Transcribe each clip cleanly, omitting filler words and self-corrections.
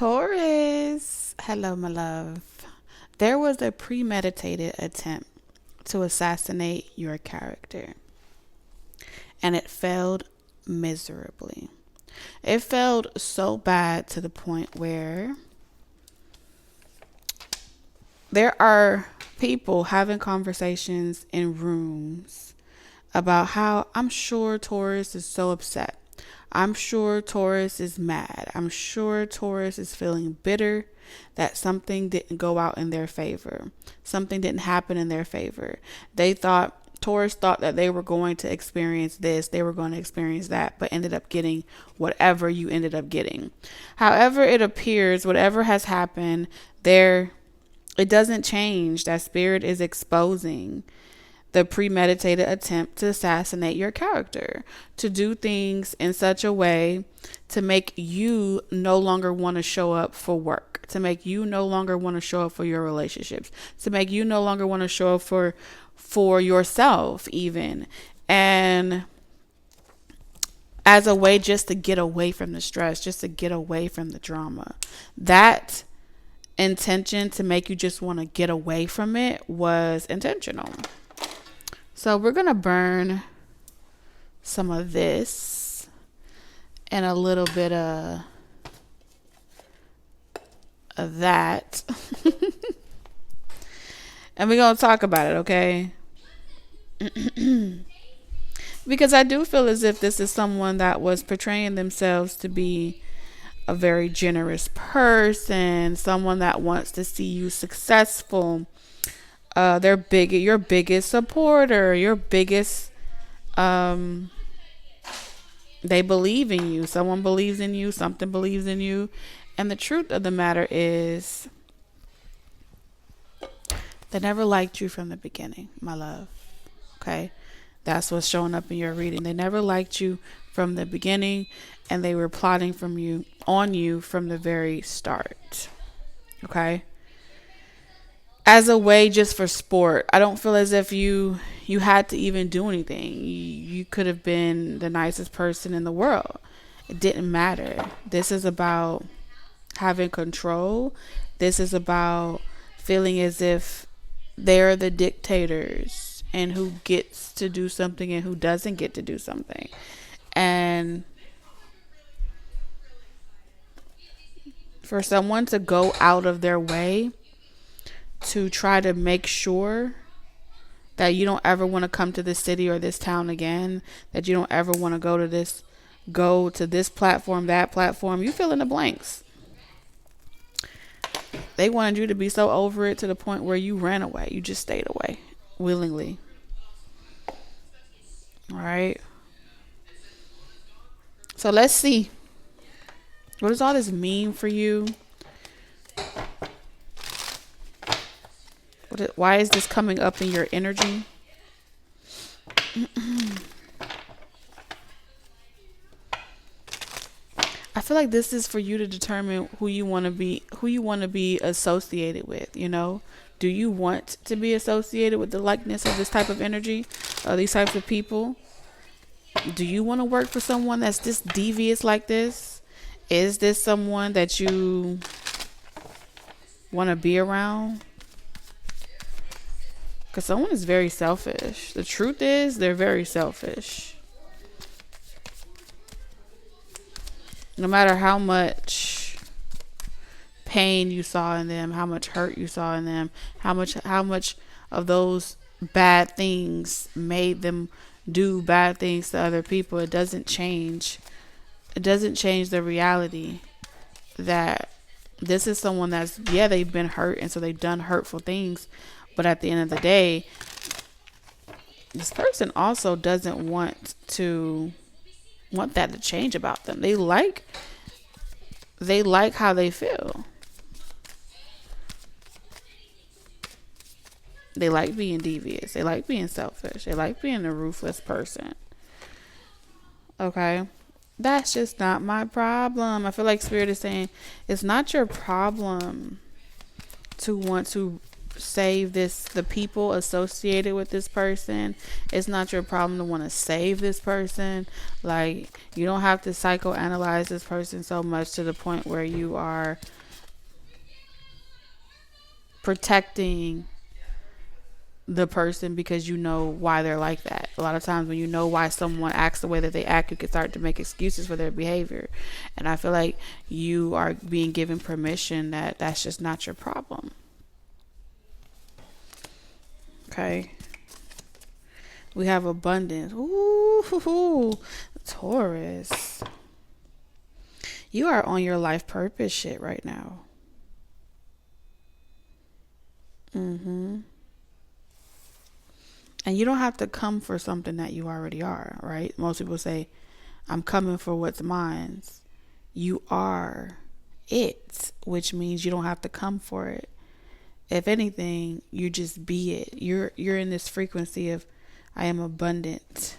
Taurus, hello, my love. There was a premeditated attempt to assassinate your character, and it failed miserably. It failed so bad to the point where there are people having conversations in rooms about how I'm sure Taurus is so upset. I'm sure Taurus is mad. I'm sure Taurus is feeling bitter that something didn't go out in their favor. Something didn't happen in their favor. Taurus thought that they were going to experience this, they were going to experience that, but ended up getting whatever you ended up getting. However it appears, whatever has happened, it doesn't change that spirit is exposing the premeditated attempt to assassinate your character, to do things in such a way to make you no longer want to show up for work, to make you no longer want to show up for your relationships, to make you no longer want to show up for yourself even. And as a way just to get away from the stress, just to get away from the drama. That intention to make you just want to get away from it was intentional. So we're going to burn some of this and a little bit of that. And we're going to talk about it, okay? Because I do feel as if this is someone that was portraying themselves to be a very generous person, someone that wants to see you successful. Your biggest supporter, your biggest, they believe in you. Someone believes in you, something believes in you. And the truth of the matter is, they never liked you from the beginning, my love. Okay? That's what's showing up in your reading. They never liked you from the beginning, and they were plotting on you from the very start. Okay? As a way just for sport. I don't feel as if you had to even do anything. You could have been the nicest person in the world. It didn't matter. This is about having control. This is about feeling as if they're the dictators and who gets to do something and who doesn't get to do something. And for someone to go out of their way to try to make sure that you don't ever want to come to this city or this town again, that you don't ever want to go to this platform, that platform, you fill in the blanks. They wanted you to be so over it to the point where you ran away. You just stayed away willingly. All right. So let's see. What does all this mean for you? Why is this coming up in your energy? I feel like this is for you to determine who you want to be associated with, you know? Do you want to be associated with the likeness of this type of energy, or these types of people? Do you want to work for someone that's this devious like this? Is this someone that you want to be around? Because someone is very selfish. The truth is, they're very selfish. No matter how much pain you saw in them, how much hurt you saw in them, how much of those bad things made them do bad things to other people, it doesn't change. It doesn't change the reality that this is someone they've been hurt, and so they've done hurtful things. But at the end of the day, this person also doesn't want that to change about them. They like how they feel. They like being devious. They like being selfish. They like being a ruthless person. Okay? That's just not my problem. I feel like Spirit is saying it's not your problem to want to save the people associated with this person. It's not your problem to want to save this person. Like, you don't have to psychoanalyze this person so much to the point where you are protecting the person because you know why they're like that. A lot of times when you know why someone acts the way that they act, you can start to make excuses for their behavior. And I feel like you are being given permission that that's just not your problem. Okay. We have abundance. Ooh, Taurus. You are on your life purpose shit right now. And you don't have to come for something that you already are, right? Most people say, I'm coming for what's mine. You are it, which means you don't have to come for it. If anything, you just be it. You're in this frequency of I am abundant.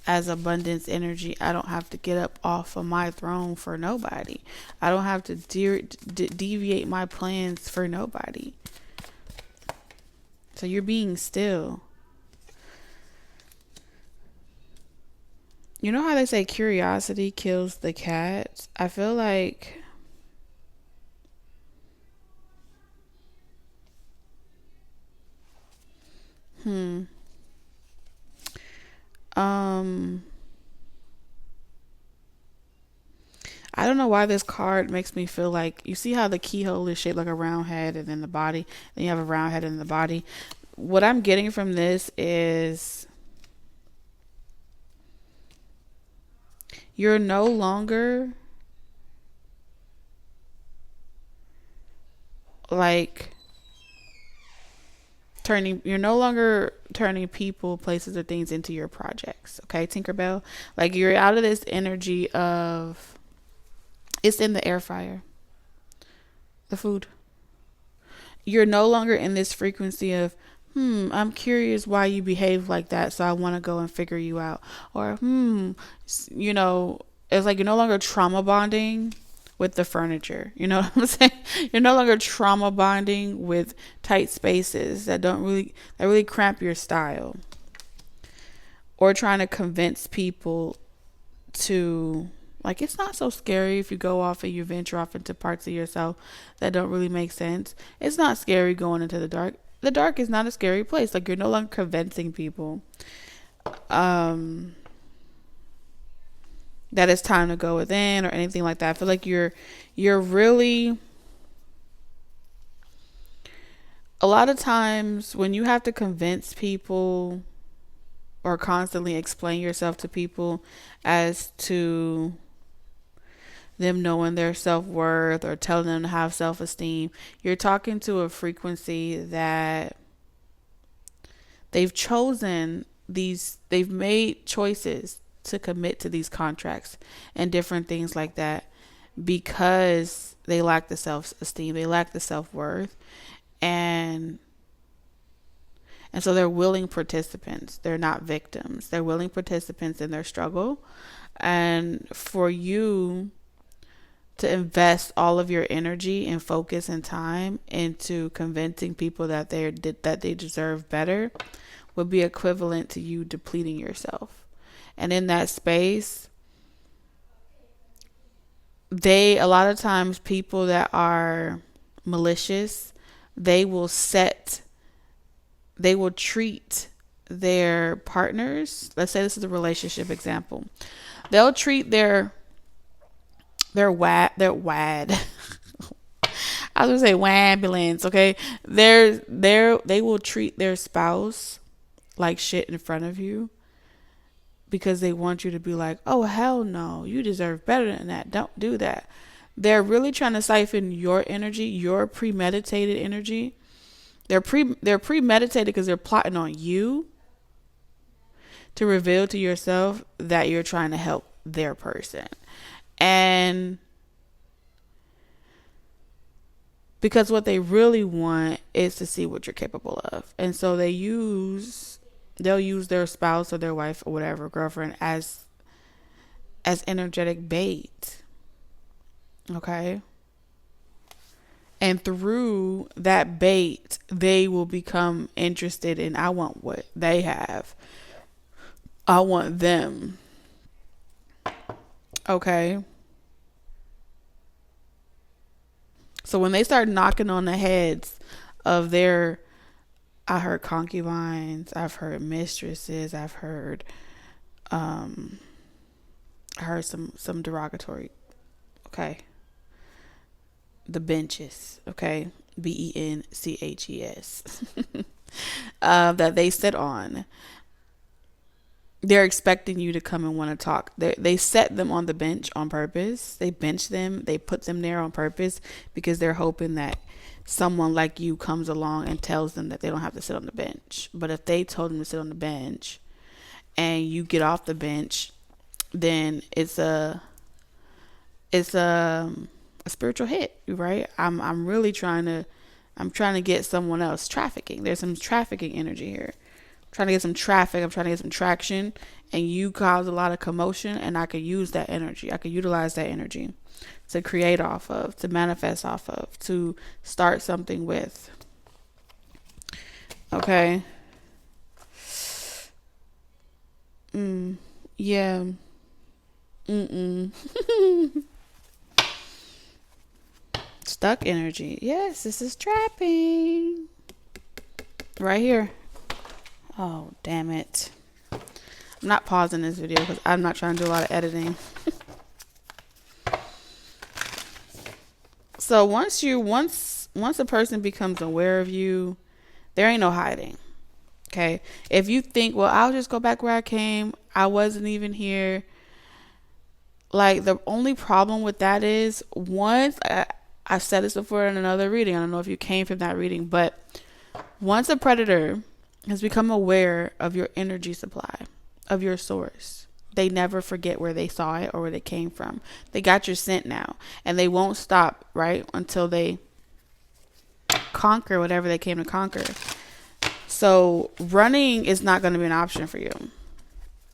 As abundance energy, I don't have to get up off of my throne for nobody. I don't have to deviate my plans for nobody. So you're being still. You know how they say curiosity kills the cat? I feel like I don't know why this card makes me feel like, you see how the keyhole is shaped like a round head and then the body, and you have a round head in the body. What I'm getting from this is you're no longer like you're no longer turning people, places, or things into your projects. Okay, Tinkerbell? Like, you're out of this energy of, it's in the air fryer, the food. You're no longer in this frequency of, I'm curious why you behave like that, so I want to go and figure you out. Or, you know, it's like you're no longer trauma bonding with the furniture. You know what I'm saying? You're no longer trauma bonding with tight spaces that really cramp your style. Or trying to convince people to, like, it's not so scary if you go off and you venture off into parts of yourself that don't really make sense. It's not scary going into the dark. The dark is not a scary place. Like, you're no longer convincing people that it's time to go within or anything like that. I feel like you're really, a lot of times when you have to convince people or constantly explain yourself to people as to them knowing their self-worth or telling them to have self-esteem, you're talking to a frequency that they've made choices to commit to these contracts and different things like that because they lack the self-esteem, they lack the self-worth, and so they're willing participants. They're not victims. They're willing participants in their struggle. And for you to invest all of your energy and focus and time into convincing people that they deserve better would be equivalent to you depleting yourself. And in that space, a lot of times people that are malicious, they will treat their partners. Let's say this is a relationship example. They'll treat their wad. I was gonna say wambulance, okay? They will treat their spouse like shit in front of you because they want you to be like, oh, hell no, you deserve better than that. Don't do that. They're really trying to siphon your energy, your premeditated energy. They're premeditated because they're plotting on you to reveal to yourself that you're trying to help their person. And because what they really want is to see what you're capable of. And so they'll use their spouse or their wife or whatever, girlfriend, as energetic bait. Okay? And through that bait, they will become interested in, I want what they have. I want them. Okay. So when they start knocking on the heads of their, I heard concubines, I've heard mistresses, um I heard some derogatory, okay, the benches, okay, benches, that they sit on. They're expecting you to come and want to talk. They set them on the bench on purpose. They bench them. They put them there on purpose because they're hoping that someone like you comes along and tells them that they don't have to sit on the bench. But if they told them to sit on the bench and you get off the bench, then it's a spiritual hit, right? I'm really I'm trying to get someone else trafficking. There's some trafficking energy here. I'm trying to get some traffic. I'm trying to get some traction, and you cause a lot of commotion, and I could use that energy. I could utilize that energy to create off of, to manifest off of, to start something with. Okay. Yeah. Stuck energy. Yes, this is trapping. Right here. Oh, damn it. I'm not pausing this video because I'm not trying to do a lot of editing. So once a person becomes aware of you, there ain't no hiding. Okay. If you think, well, I'll just go back where I came, I wasn't even here. Like, the only problem with that is, I've said this before in another reading. I don't know if you came from that reading, but once a predator has become aware of your energy supply, of your source, they never forget where they saw it or where they came from. They got your scent now, and they won't stop, right, until they conquer whatever they came to conquer. So running is not going to be an option for you.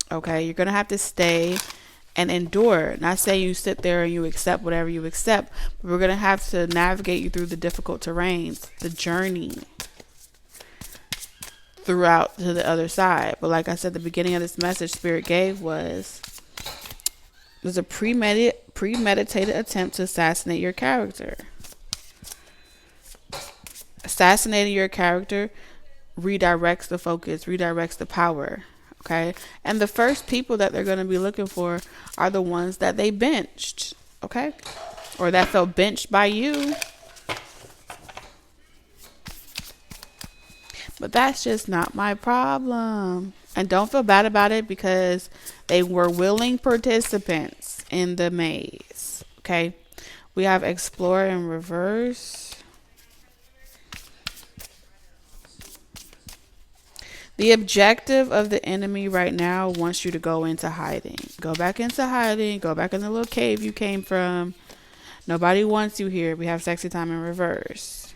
Okay, you're going to have to stay and endure. Not saying you sit there and you accept whatever you accept, but we're going to have to navigate you through the difficult terrains, the journey throughout to the other side. But like I said, the beginning of this message Spirit gave was a premeditated attempt to assassinate your character. Assassinating your character redirects the focus, redirects the power. Okay. And the first people that they're going to be looking for are the ones that they benched. Okay. Or that felt benched by you. But that's just not my problem. And don't feel bad about it because they were willing participants in the maze. Okay. We have explore in reverse. The objective of the enemy right now wants you to go into hiding. Go back into hiding. Go back in the little cave you came from. Nobody wants you here. We have sexy time in reverse.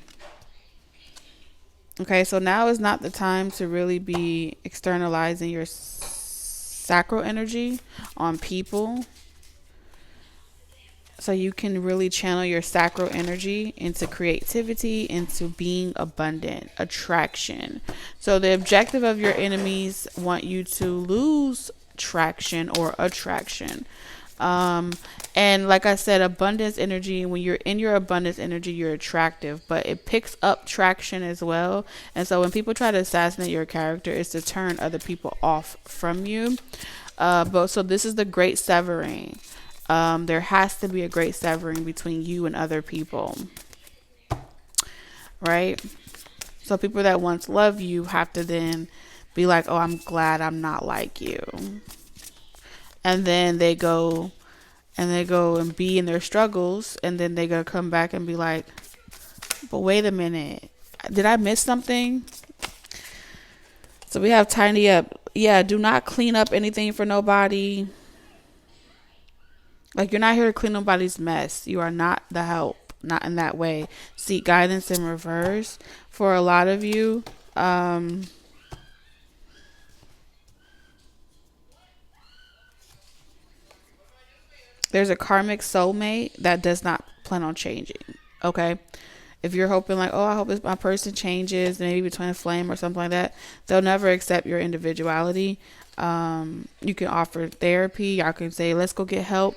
Okay, so now is not the time to really be externalizing your sacral energy on people. So you can really channel your sacral energy into creativity, into being abundant, attraction. So the objective of your enemies want you to lose traction or attraction. And like I said, abundance energy, when you're in your abundance energy, you're attractive, but it picks up traction as well. And so when people try to assassinate your character, it's to turn other people off from you. But so this is the great severing. There has to be a great severing between you and other people, right? So people that once loved you have to then be like, oh, I'm glad I'm not like you. And then they go and be in their struggles, and then they gotta come back and be like, but wait a minute, did I miss something? So we have tidy up. Yeah, do not clean up anything for nobody. Like, you're not here to clean nobody's mess. You are not the help. Not in that way. Seek guidance in reverse. For a lot of you, there's a karmic soulmate that does not plan on changing. Okay? If you're hoping like, oh, I hope my person changes, maybe between a flame or something like that, they'll never accept your individuality. You can offer therapy. Y'all can say, let's go get help.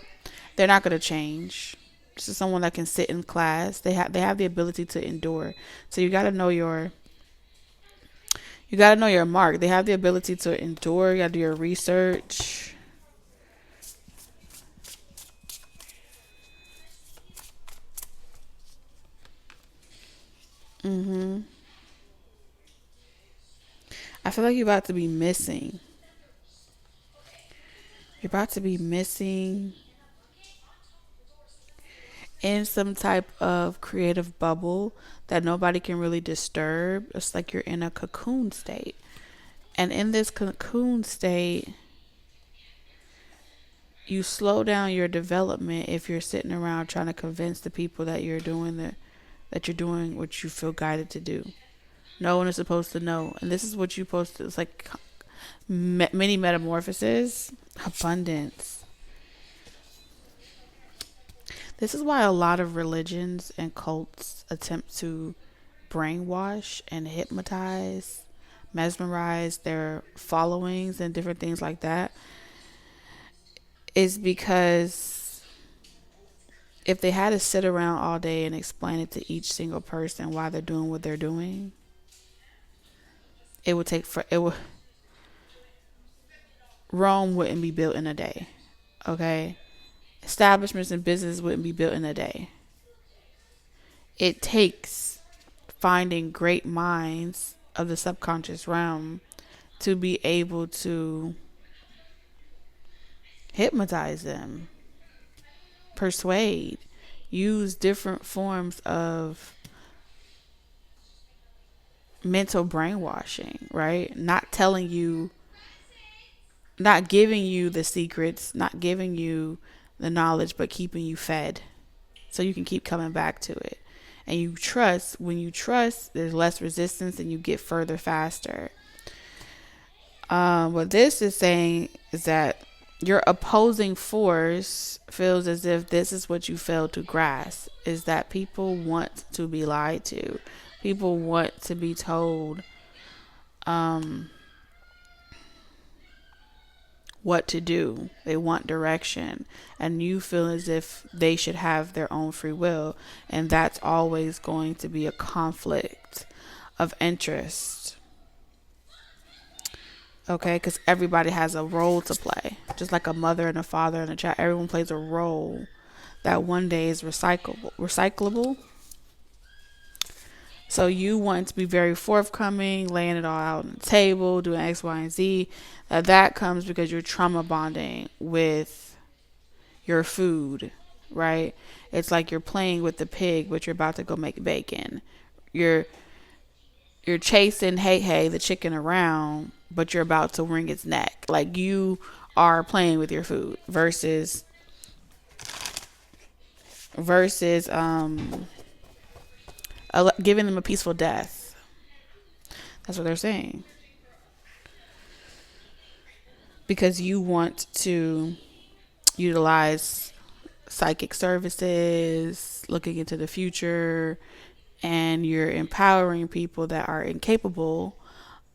They're not going to change. This is someone that can sit in class. They have the ability to endure. So you got to know your mark. They have the ability to endure. You got to do your research. I feel like you're about to be missing. You're about to be missing in some type of creative bubble that nobody can really disturb. It's like you're in a cocoon state. And in this cocoon state, you slow down your development if you're sitting around trying to convince the people that you're doing what you feel guided to do. No one is supposed to know. And this is what you're supposed to. It's like mini metamorphosis, abundance. This is why a lot of religions and cults attempt to brainwash and hypnotize, mesmerize their followings and different things like that. Is because if they had to sit around all day and explain it to each single person why they're doing what they're doing, Rome wouldn't be built in a day. Okay? Establishments and business wouldn't be built in a day. It takes finding great minds of the subconscious realm to be able to hypnotize them, persuade, use different forms of mental brainwashing, right? Not giving you the secrets, not giving you the knowledge, but keeping you fed so you can keep coming back to it. And when you trust, there's less resistance and you get further faster. What this is saying is that your opposing force feels as if this is what you failed to grasp, is that people want to be lied to. People want to be told what to do. They want direction. And you feel as if they should have their own free will. And that's always going to be a conflict of interest. Okay, because everybody has a role to play. Just like a mother and a father and a child. Everyone plays a role that one day is recyclable. So you want to be very forthcoming, laying it all out on the table, doing X, Y, and Z. That comes because you're trauma bonding with your food, right? It's like you're playing with the pig, but you're about to go make bacon. You're chasing hey the chicken around, but you're about to wring its neck. Like you are playing with your food versus giving them a peaceful death. That's what they're saying. Because you want to utilize psychic services, looking into the future, and you're empowering people that are incapable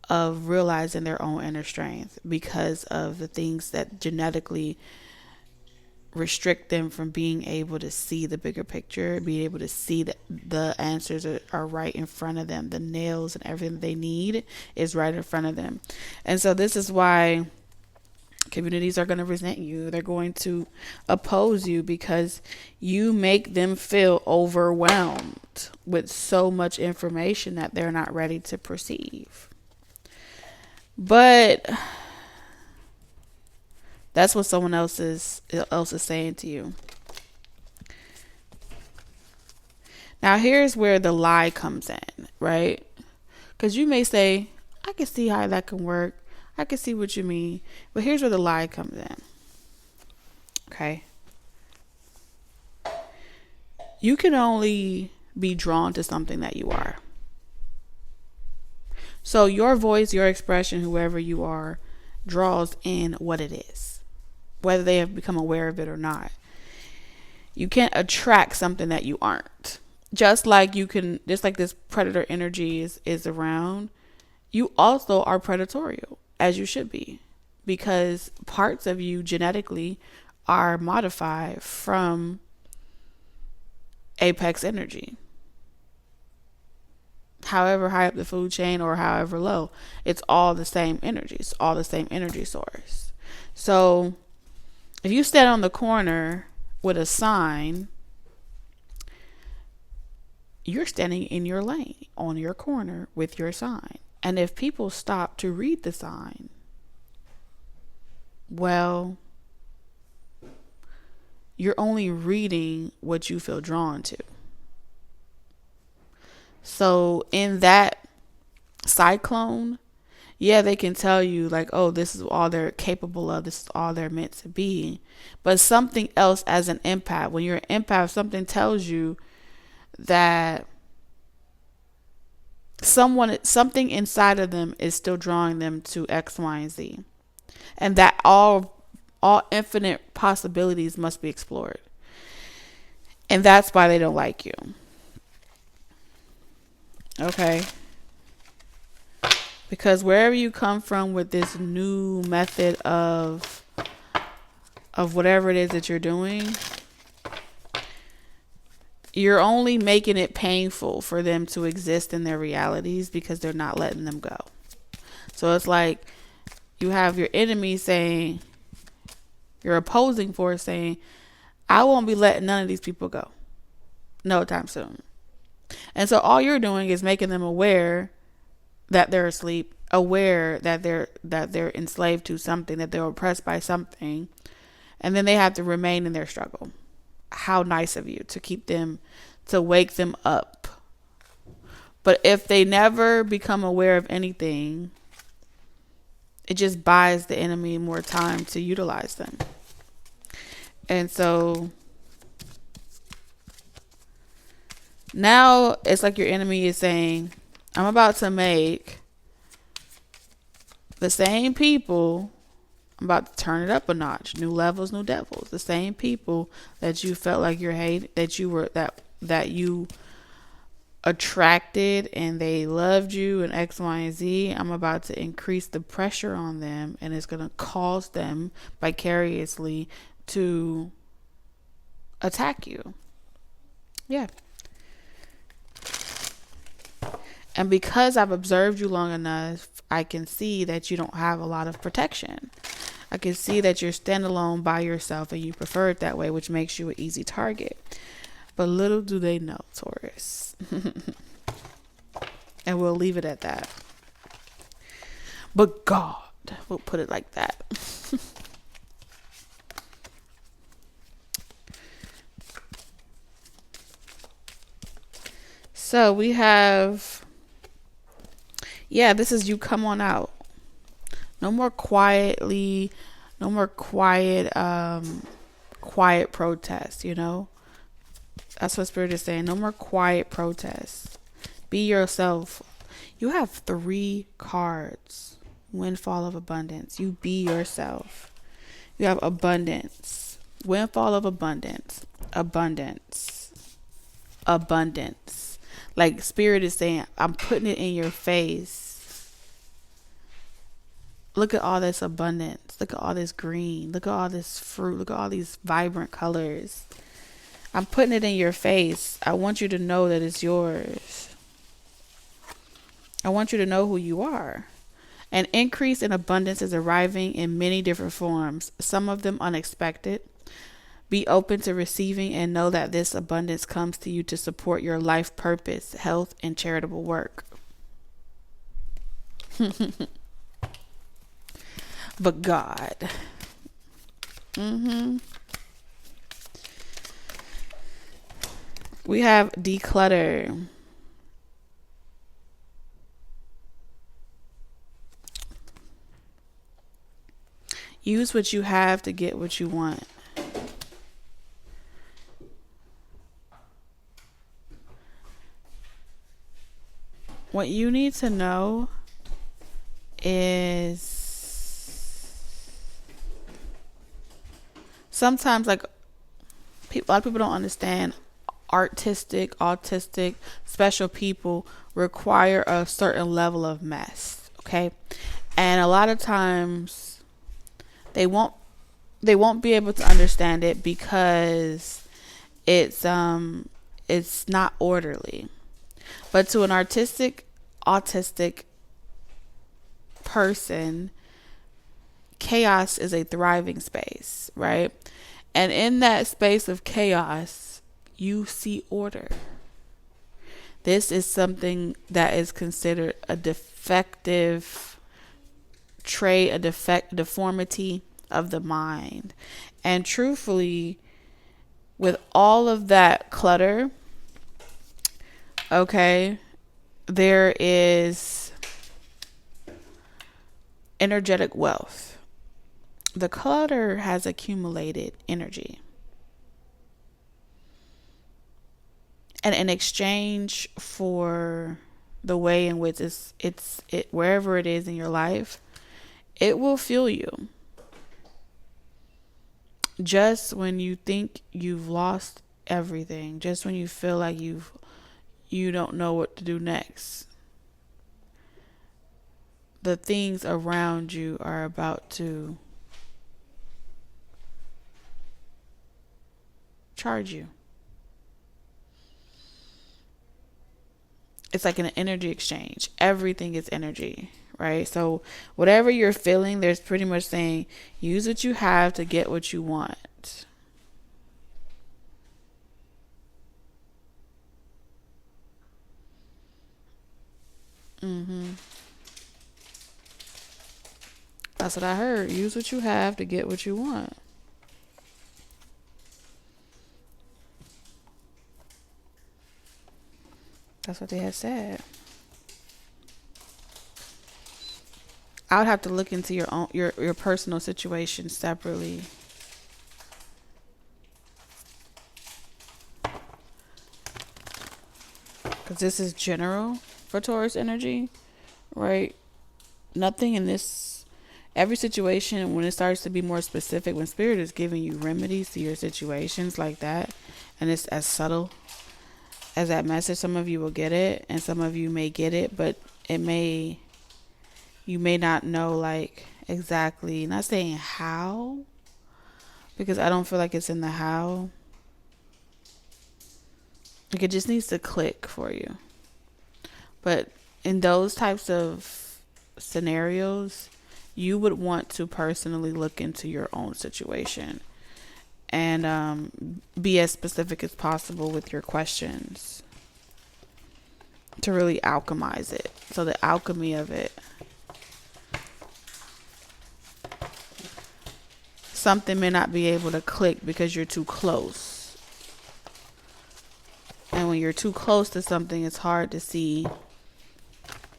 of realizing their own inner strength because of the things that genetically restrict them from being able to see the bigger picture, being able to see that the answers are right in front of them. The nails and everything they need is right in front of them. And so this is why communities are going to resent you. They're going to oppose you because you make them feel overwhelmed with so much information that they're not ready to perceive. But that's what someone else is saying to you. Now here's where the lie comes in, right? Because you may say, I can see how that can work. I can see what you mean. But here's where the lie comes in. Okay. You can only be drawn to something that you are. So your voice, your expression, whoever you are, draws in what it is, whether they have become aware of it or not. You can't attract something that you aren't. just like this predator energy is around, you also are predatorial, as you should be, because parts of you genetically are modified from apex energy. However high up the food chain or however low, it's all the same energy. It's all the same energy source. So if you stand on the corner with a sign, you're standing in your lane on your corner with your sign. And if people stop to read the sign, well, you're only reading what you feel drawn to. So in that cyclone, yeah, they can tell you like, oh, this is all they're capable of. This is all they're meant to be. But something else as an empath, when you're an empath, something tells you that something inside of them is still drawing them to X, Y, and Z. And that all infinite possibilities must be explored. And that's why they don't like you. Okay? Because wherever you come from with this new method of whatever it is that you're doing, you're only making it painful for them to exist in their realities because they're not letting them go. So it's like you have your enemy saying, your opposing force saying, I won't be letting none of these people go no time soon. And so all you're doing is making them aware that they're asleep, aware that they're enslaved to something, that they're oppressed by something, and then they have to remain in their struggle. How nice of you to keep them, to wake them up. But if they never become aware of anything, it just buys the enemy more time to utilize them. And so now it's like your enemy is saying, I'm about to make the same people, I'm about to turn it up a notch. New levels, new devils. The same people that you felt like you're hated, that you attracted and they loved you and X, Y, and Z. I'm about to increase the pressure on them, and it's going to cause them vicariously to attack you. Yeah. And because I've observed you long enough, I can see that you don't have a lot of protection. I can see that you're standalone by yourself and you prefer it that way, which makes you an easy target. But little do they know, Taurus. And we'll leave it at that. But God, we'll put it like that. So we have, yeah, this is you come on out. No more quietly, no more quiet protests, you know? That's what Spirit is saying. No more quiet protests. Be yourself. You have 3 cards. Windfall of abundance. You be yourself. You have abundance. Windfall of abundance. Abundance. Abundance. Like Spirit is saying, I'm putting it in your face. Look at all this abundance. Look at all this green. Look at all this fruit. Look at all these vibrant colors. I'm putting it in your face. I want you to know that it's yours. I want you to know who you are. An increase in abundance is arriving in many different forms, some of them unexpected. Be open to receiving and know that this abundance comes to you to support your life purpose, health, and charitable work. But God. We have declutter. Use what you have to get what you want. What you need to know is sometimes, like, a lot of people don't understand artistic, autistic, special people require a certain level of mess. Okay. And a lot of times they won't be able to understand it because it's not orderly. But to an artistic, autistic person, chaos is a thriving space, right? And in that space of chaos, you see order. This is something that is considered a defective trait, a deformity of the mind. And truthfully, with all of that clutter, okay, there is energetic wealth. The clutter has accumulated energy. And in exchange for the way in which it's wherever it is in your life, it will fuel you. Just when you think you've lost everything, just when you feel like you don't know what to do next, the things around you are about to charge you. It's like an energy exchange. Everything is energy, right? So whatever you're feeling, there's pretty much saying, use what you have to get what you want. That's what I heard. Use what you have to get what you want. That's what they had said. I would have to look into your personal situation separately. Because this is general for Taurus energy, right? Nothing in this, every situation, when it starts to be more specific, when Spirit is giving you remedies to your situations like that, and it's as subtle as that message, some of you will get it, and some of you may get it, but you may not know, like, exactly, not saying how, because I don't feel like it's in the how. Like, it just needs to click for you. But in those types of scenarios, you would want to personally look into your own situation and be as specific as possible with your questions to really alchemize it. So the alchemy of it. Something may not be able to click because you're too close. And when you're too close to something, it's hard to see,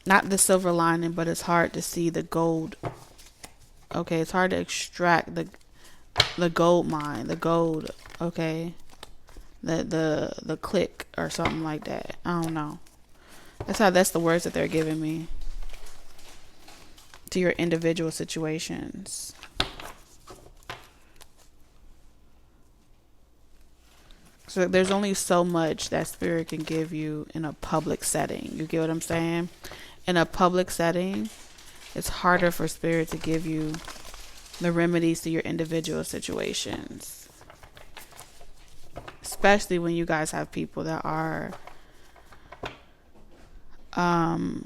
not the silver lining, but it's hard to see the gold. Okay, it's hard to extract the gold mine, the gold, okay? The click or something like that. I don't know. That's the words that they're giving me to your individual situations. So there's only so much that Spirit can give you in a public setting. You get what I'm saying? In a public setting, it's harder for Spirit to give you the remedies to your individual situations. Especially when you guys have people that are that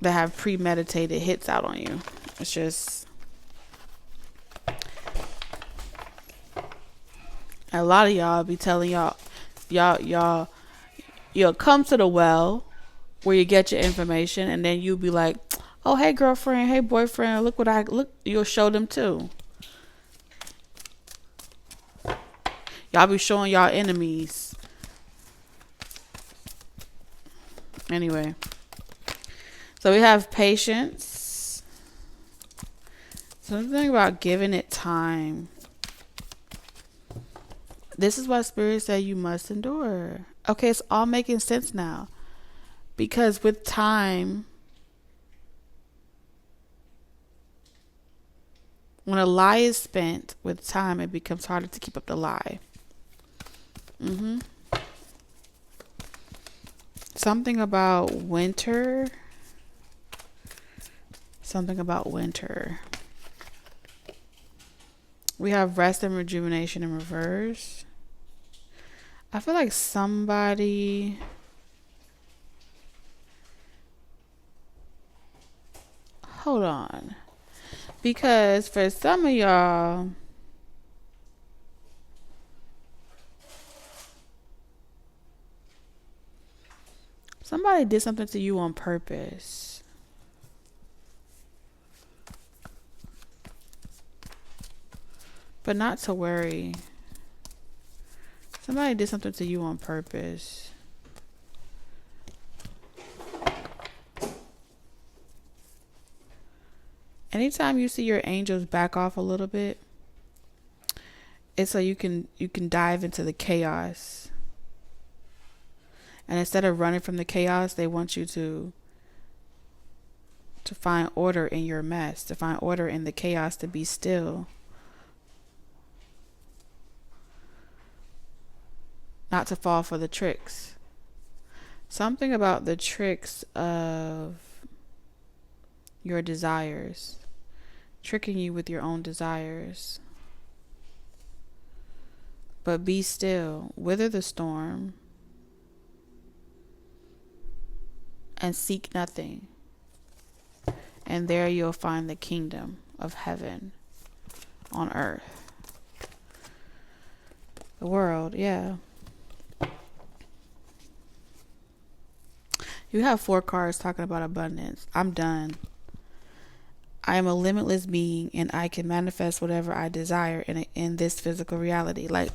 have premeditated hits out on you. It's just a lot of y'all be telling you'll come to the well where you get your information, and then you'll be like, oh, hey girlfriend, hey boyfriend, look, you'll show them too. Y'all be showing y'all enemies. Anyway, so we have patience. Something about giving it time. This is why Spirit said you must endure. Okay, it's all making sense now. Because with time, when a lie is spent, with time, it becomes harder to keep up the lie. Something about winter. Something about winter. We have rest and rejuvenation in reverse. I feel like somebody... Hold on. Because for some of y'all... Somebody did something to you on purpose. But not to worry. Somebody did something to you on purpose. Anytime you see your angels back off a little bit, it's so you can dive into the chaos. And instead of running from the chaos, they want you to find order in your mess, to find order in the chaos, to be still. Not to fall for the tricks. Something about the tricks of your desires. Tricking you with your own desires. But be still. Wither the storm. And seek nothing. And there you'll find the kingdom of heaven on earth. The world, yeah. You have 4 cards talking about abundance. I'm done. I am a limitless being and I can manifest whatever I desire in this physical reality. Like,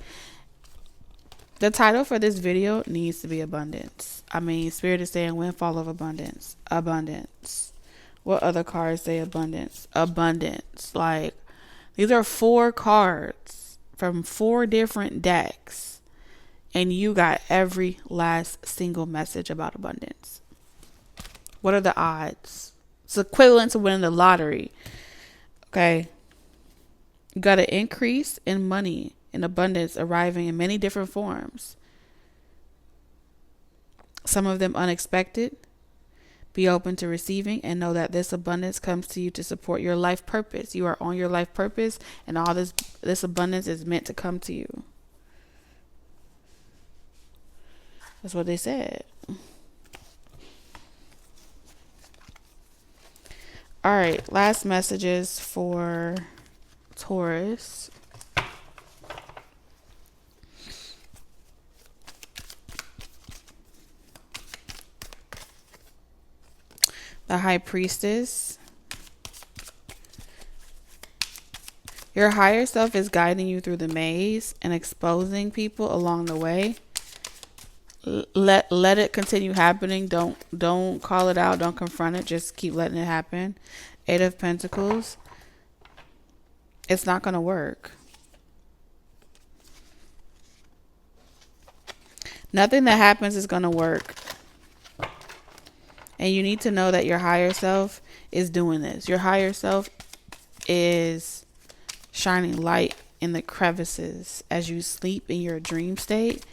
the title for this video needs to be abundance. I mean, Spirit is saying windfall of abundance. Abundance. What other cards say abundance? Abundance. Like, these are 4 cards from 4 different decks. And you got every last single message about abundance. What are the odds? It's equivalent to winning the lottery. Okay. You got an increase in money and abundance arriving in many different forms. Some of them unexpected. Be open to receiving and know that this abundance comes to you to support your life purpose. You are on your life purpose and all this abundance is meant to come to you. That's what they said. All right, last messages for Taurus. The High Priestess. Your higher self is guiding you through the maze and exposing people along the way. Let it continue happening. Don't call it out. Don't confront it. Just keep letting it happen. 8 of Pentacles. It's not going to work. Nothing that happens is going to work. And you need to know that your higher self is doing this. Your higher self is shining light in the crevices as you sleep in your dream state.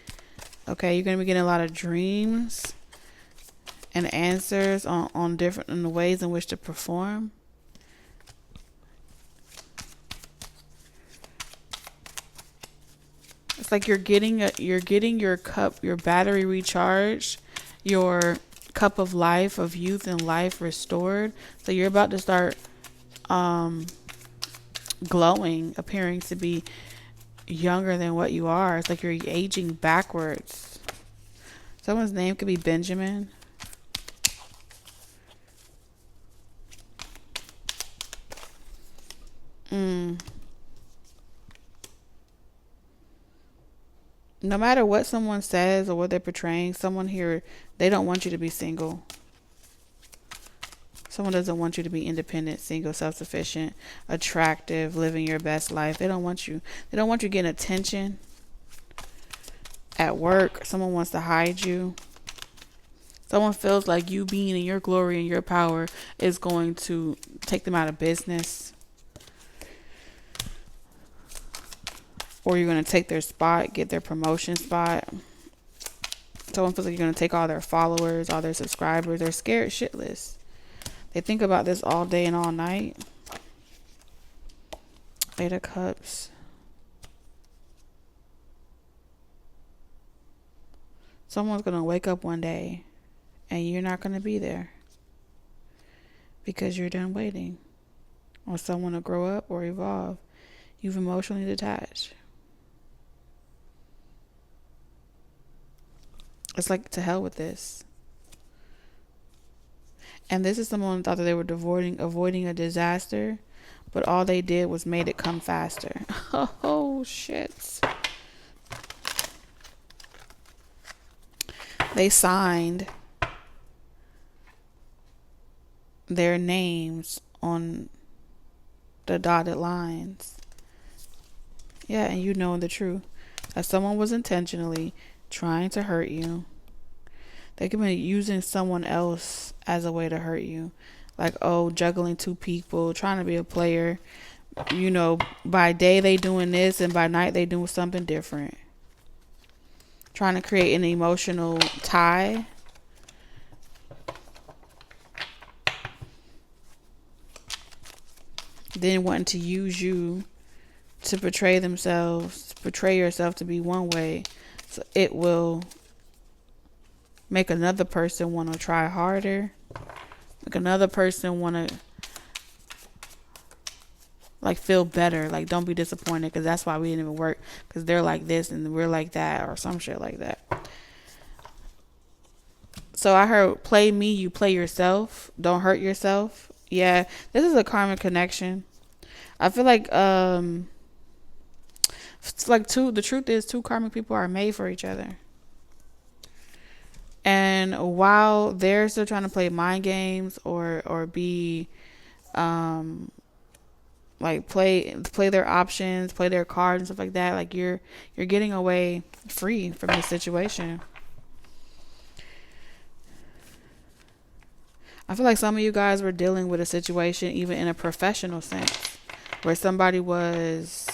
Okay, you're going to be getting a lot of dreams and answers on the ways in which to perform. It's like you're getting your cup, your battery recharged, your cup of life, of youth and life restored. So you're about to start glowing, appearing to be younger than what you are. It's like you're aging backwards. Someone's name could be Benjamin. No matter what someone says or what they're portraying, someone here, they don't want you to be single. Someone doesn't want you to be independent, single, self-sufficient, attractive, living your best life. They don't want you. They don't want you getting attention at work. Someone wants to hide you. Someone feels like you being in your glory and your power is going to take them out of business. or you're going to take their spot, get their promotion spot. Someone feels like you're going to take all their followers, all their subscribers. They're scared shitless. They think about this all day and all night. Eight of Cups. Someone's going to wake up one day and you're not going to be there because you're done waiting on someone to grow up or evolve. You've emotionally detached. It's like, to hell with this. And this is someone who thought that they were avoiding a disaster, but all they did was made it come faster. Oh, shit. They signed their names on the dotted lines. Yeah, and you know the truth. That someone was intentionally trying to hurt you. They could be using someone else as a way to hurt you. Like, oh, juggling two people, trying to be a player. You know, by day they doing this and by night they doing something different. Trying to create an emotional tie. Then wanting to use you to portray yourself to be one way. So it will make another person want to try harder. Make another person want to like feel better. Like, don't be disappointed because that's why we didn't even work, because they're like this and we're like that, or some shit like that. So I heard, play me, you play yourself. Don't hurt yourself. Yeah, this is a karmic connection. I feel like it's like the truth is two karmic people are made for each other. And while they're still trying to play mind games or be like play their options, play their cards and stuff like that, like you're getting away free from this situation. I feel like some of you guys were dealing with a situation even in a professional sense where somebody was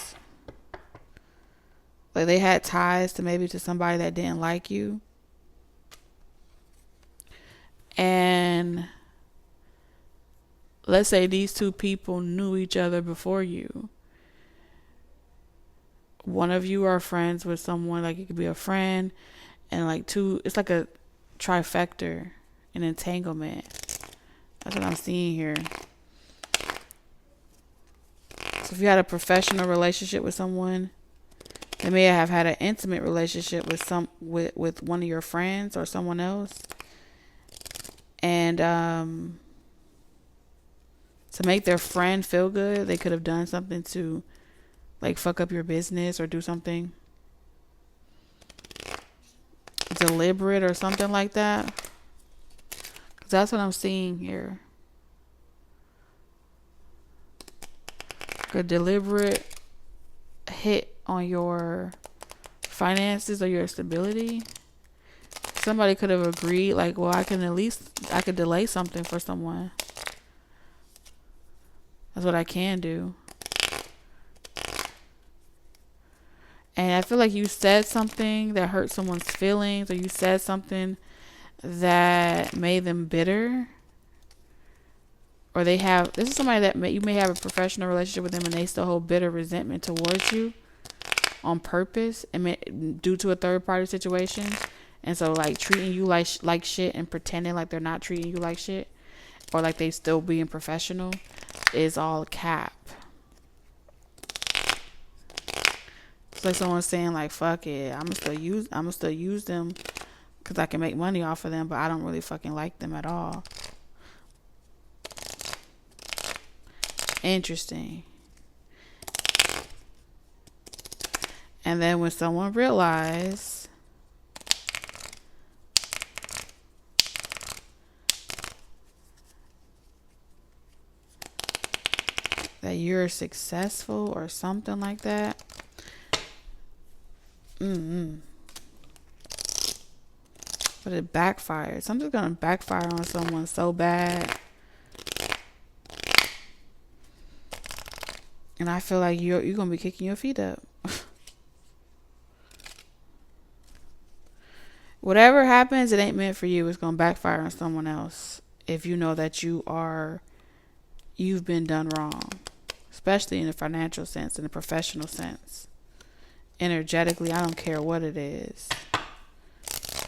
like, they had ties to somebody that didn't like you. And let's say these two people knew each other before you. One of you are friends with someone, like it could be a friend, and like two, it's like a trifecta, an entanglement. That's what I'm seeing here. So if you had a professional relationship with someone, they may have had an intimate relationship with one of your friends or someone else. And to make their friend feel good, they could have done something to like fuck up your business or do something deliberate or something like that. 'Cause that's what I'm seeing here. A deliberate hit on your finances or your stability. Somebody could have agreed, like, well, I could delay something for someone. That's what I can do. And I feel like you said something that hurt someone's feelings, or you said something that made them bitter. Or this is somebody that you may have a professional relationship with them and they still hold bitter resentment towards you on purpose and due to a third party situation. And so like treating you like shit and pretending like they're not treating you like shit, or like they still being professional, is all cap. It's like someone saying like, fuck it, I'm gonna still use them because I can make money off of them, but I don't really fucking like them at all. Interesting. And then when someone realizes that you're successful or something like that, but it backfired. Something's gonna backfire on someone so bad. And I feel like you're gonna be kicking your feet up. Whatever happens, it ain't meant for you. It's going to backfire on someone else if you know that you've been done wrong, especially in the financial sense, in the professional sense. Energetically, I don't care what it is.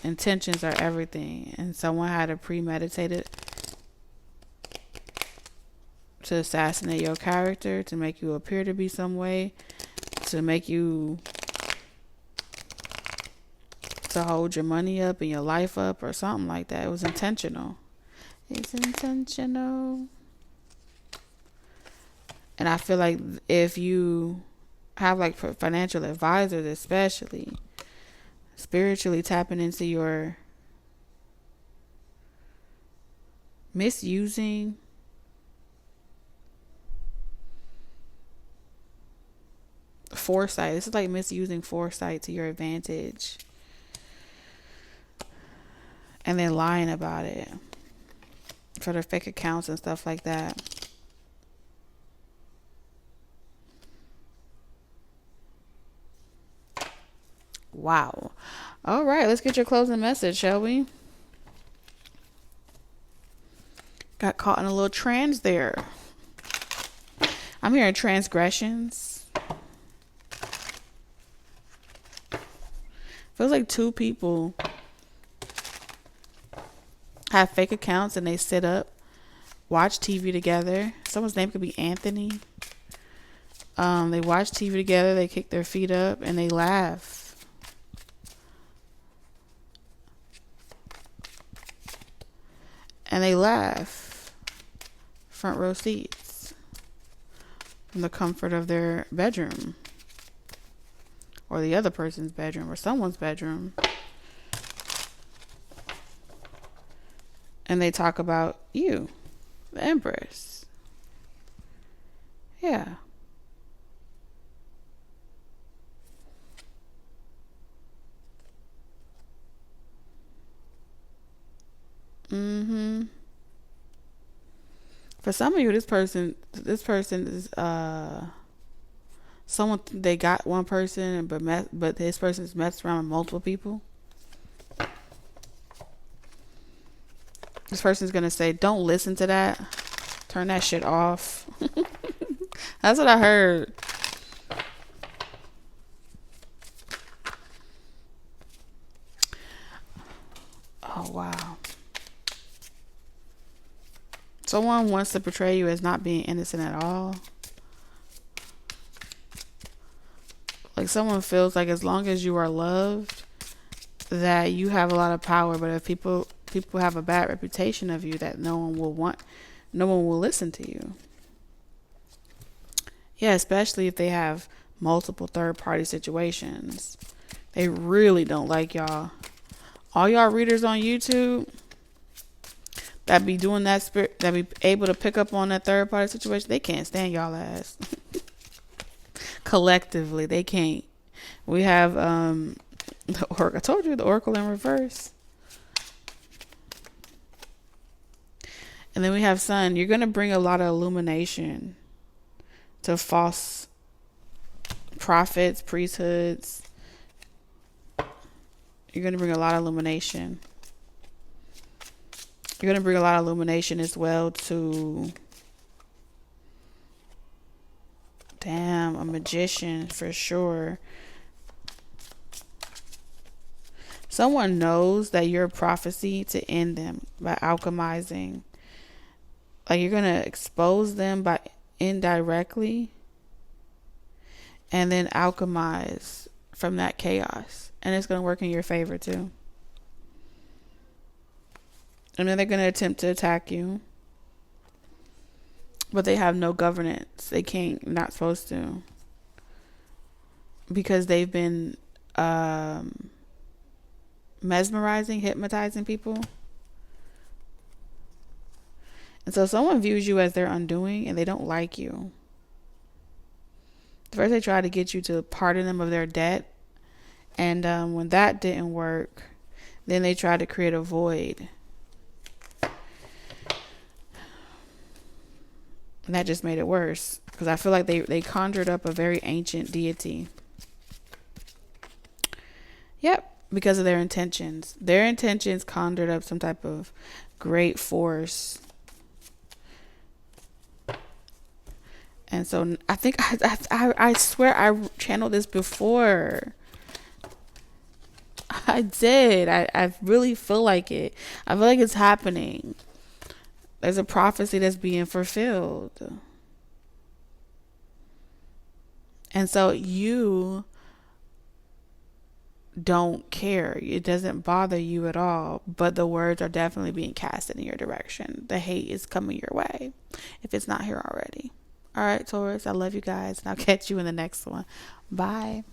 Intentions are everything. And someone had to premeditate it to assassinate your character, to make you appear to be some way, to make you to hold your money up and your life up or something like that. It was intentional. It's intentional. And I feel like if you have like financial advisors, especially spiritually tapping into your misusing foresight. This is like misusing foresight to your advantage. And then lying about it for their fake accounts and stuff like that. Wow. All right, let's get your closing message, shall we? Got caught in a little trance there. I'm hearing transgressions. Feels like two people have fake accounts and they sit up, watch TV together. Someone's name could be Anthony. They watch TV together, they kick their feet up, and they laugh. And they laugh. Front row seats. From the comfort of their bedroom. Or the other person's bedroom, or someone's bedroom. And they talk about you, the Empress. Yeah. For some of you, this person is someone. They got one person, but this person's messed around with multiple people. This person's gonna say, "Don't listen to that. Turn that shit off." That's what I heard. Oh wow. Someone wants to portray you as not being innocent at all. Like someone feels like as long as you are loved, that you have a lot of power. But if people have a bad reputation of you, that no one will listen to you. Yeah, especially if they have multiple third-party situations. They really don't like y'all. All y'all readers on YouTube that be doing that that be able to pick up on that third-party situation, they can't stand y'all ass. Collectively, they can't. We have the Oracle. I told you the Oracle in reverse. And then we have Sun. You're going to bring a lot of illumination to false prophets, priesthoods. You're going to bring a lot of illumination. You're going to bring a lot of illumination as well to, a magician for sure. Someone knows that you're a prophecy to end them by alchemizing. Like you're going to expose them by indirectly and then alchemize from that chaos. And it's going to work in your favor too. And then they're going to attempt to attack you. But they have no governance. They can't, not supposed to. Because they've been mesmerizing, hypnotizing people. And so someone views you as their undoing and they don't like you. First they try to get you to pardon them of their debt. And when that didn't work, then they tried to create a void. And that just made it worse. Because I feel like they conjured up a very ancient deity. Yep. because of their intentions. Their intentions conjured up some type of great force. And so I think I swear I channeled this before. I did. I really feel like it. I feel like it's happening. There's a prophecy that's being fulfilled. And so you don't care. It doesn't bother you at all. But the words are definitely being cast in your direction. The hate is coming your way if it's not here already. All right, Taurus, I love you guys. And I'll catch you in the next one. Bye.